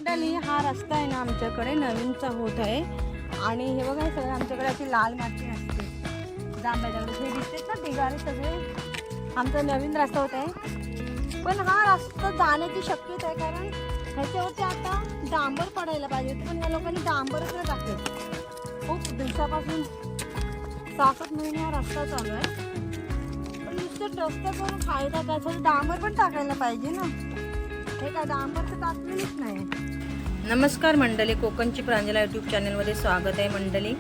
हा रस्ता आहे ना आमच्याकडे नवीनचा होत आहे आणि हे बघा सगळं आमच्याकडे अशी लाल माती असते जांभळ्या हे दिसतेत ना ढिगारे सगळे आमचा नवीन रस्ता होत आहे पण हा रस्ता जाण्याची शक्यता आहे कारण ह्याच्यावरती आता डांबर पडायला पाहिजे पण या लोकांनी डांबरच नाही टाकले खूप दिवसापासून 6-7 महिने हा रस्ता चालू आहे पण नुसतं रस्ता करून फायदा काय डांबर पण टाकायला पाहिजे ना हे काय डांबर तर टाकलेलीच नाही. नमस्कार मंडळी, कोकणची प्रांजला यूट्यूब चॅनलमध्ये स्वागत आहे मंडळी.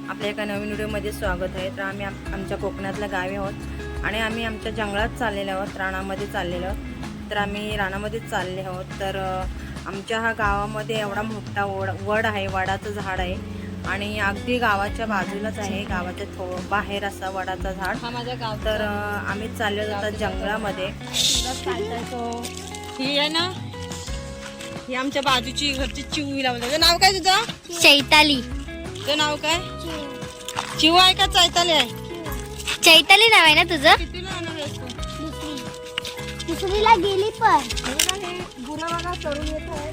आपल्या एका नवीन व्हिडिओमध्ये स्वागत आहे. तर आम्ही आमच्या कोकणातल्या गावी आहोत आणि आम्ही आमच्या जंगलात चाललेलो आहोत, रानामध्ये चाललेलो आहोत. तर आम्ही रानामध्येच चालले आहोत. तर आमच्या हा गावामध्ये एवढा मोठा वड आहे, वडाचं झाड आहे आणि अगदी गावाच्या बाजूलाच आहे, गावाच्या बाहेर असा वडाचा झाड. हा माझ्या गाव. तर आम्ही चाललो होतो जंगलामध्ये. ही आहे ना ही आमच्या बाजूची घरची चिवई लावलं. तुझं नाव काय? तुझं चैताली. तुझं नाव काय? चिव आहे का चैताली आहे? चैताली नाव आहे ना तुझं? कितीला येणार आहेस तू? दुसरीला गेली पण गुरं बघा चढून येत आहे.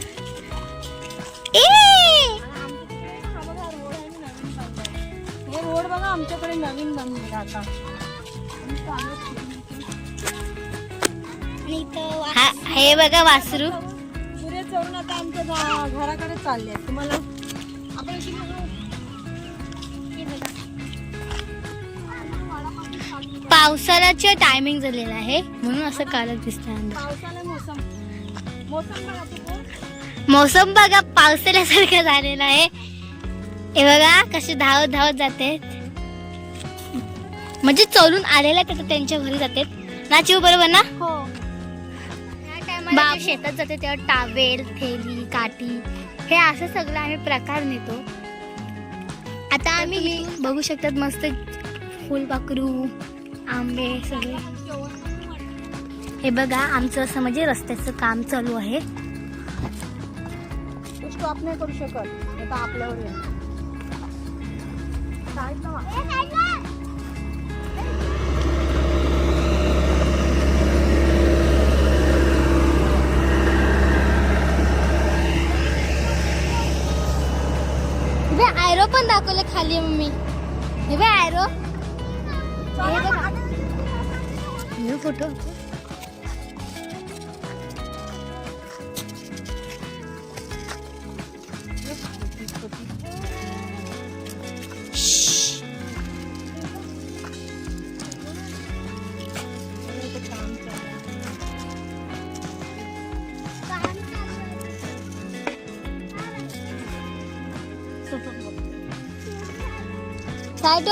हे रोड बघा आमच्याकडे नवीन बनले आता. हे बघा वासरू सूर्य चढून आता आमच्या घराकडे चालले. तुम्हाला आपण पावसाळ्याचे टायमिंग झालेलं आहे म्हणून असं कालच दिसतं. पावसाला मोसम बघा पावसाळ्यासारखं झालेलं आहे. हे बघा कसे धावत धावत जाते म्हणजे चलून आलेला त्यांच्या घरी जाते ना. चिव बरोबर ना? हो. बाप शेतात जाते तेव्हा टावेल, थैली, काठी हे असं सगळं आम्ही प्रकार नेतो. आता आम्ही बघू शकतात मस्त फुलपाखरू, आंबे सगळे. हे बघा आमचं असं म्हणजे रस्त्याचं काम चालू आहे. स्टॉप नाही करू शकत आता आपल्यावर आयरो पण दाखवले खाली मम्मी. हे बघ आयरो. हे फोटो साईड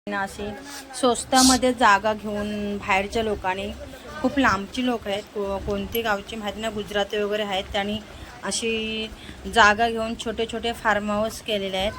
ना अशी स्वस्तामध्ये जागा घेऊन बाहेरच्या लोकांनी, खूप लांबची लोक आहेत, कोणती गावची माहीत नाही, गुजराती वगैरे आहेत, त्यांनी अशी जागा घेऊन छोटे छोटे फार्म हाऊस केलेले आहेत.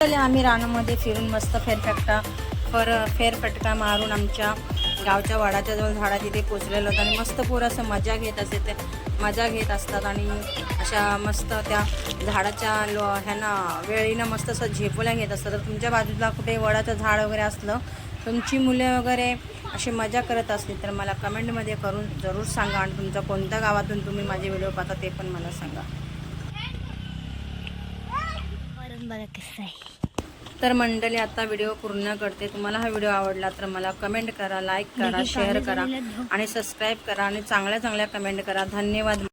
आम्ही रानामध्ये फिरून मस्त फेरफटका मारून आमच्या गावच्या वडाच्या जवळ झाडा तिथे पोचलेलो होतो आणि मस्त पोरं असं मजा घेत असतात आणि अशा मस्त त्या झाडाच्या ह्यांना वेळीनं मस्त असं झेपोल्या घेत असतात. तर तुमच्या बाजूला कुठे वडाचं झाड वगैरे असलं, तुमची मुले वगैरे अशी मजा करत असली तर मला कमेंटमध्ये करून जरूर सांगा आणि तुमच्या कोणत्या गावातून तुम्ही माझे व्हिडिओ पाहता ते पण मला सांगा. बघा कसं आहे. तर मंडळी आता व्हिडिओ पूर्ण करते. तुम्हाला हा व्हिडिओ आवडला तर मला कमेंट करा, लाईक करा, शेअर करा आणि सबस्क्राईब करा आणि चांगल्या कमेंट करा. धन्यवाद.